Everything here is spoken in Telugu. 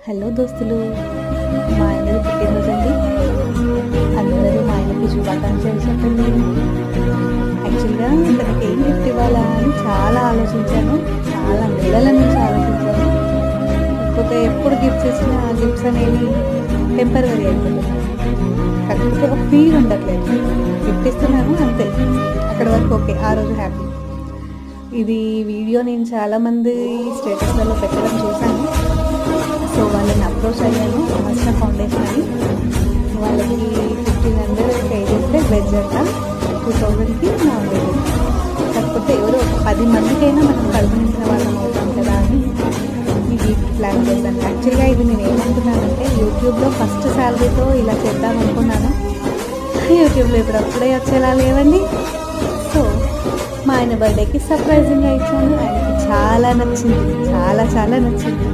హలో దోస్తులు, మా ఆయనది పుట్టినరోజండి. అందరూ మా ఆయనకి శుభాకాంక్షలు చెప్పండి. యాక్చువల్గా తనకి ఏం గిఫ్ట్ ఇవ్వాలా అని చాలా ఆలోచించాను, చాలా నెలల నుంచి ఆలోచించాను. కాకపోతే ఎప్పుడు గిఫ్ట్స్ ఇచ్చినా ఆ గిఫ్ట్స్ అనేవి టెంపరరీ అయిపోతుంది. కాకపోతే ఒక ఫీల్ ఉండట్లేదు. గిఫ్ట్ ఇస్తున్నాను అంతే, అక్కడ వరకు ఓకే, ఆ రోజు హ్యాపీ. ఇది వీడియో నేను చాలామంది స్టేటస్లలో పెట్టడం చూశాను. సో వాళ్ళని అప్రోచ్ అయ్యాను, అమర్చ ఫౌండేషన్ అని. వాళ్ళకి 1500 పే చేస్తే వెజ్ అంట, 2000కి నాన్ వెజ్. కాకపోతే ఎవరో 10 మందికైనా మనం కడుపు నింపిన వాళ్ళం అవుతాం కదా అని ఈ వీక్ ప్లాన్ చేశాను. యాక్చువల్గా ఇది నేను ఏమనుకున్నానంటే, యూట్యూబ్లో ఫస్ట్ శాలరీతో ఇలా చేద్దాం అనుకున్నాను. యూట్యూబ్లో ఇప్పుడు అప్పుడే వచ్చేలా లేవండి. సో మా ఆయన బర్త్డేకి సర్ప్రైజింగ్గా ఇచ్చాను. ఆయనకి చాలా నచ్చింది, చాలా చాలా నచ్చింది.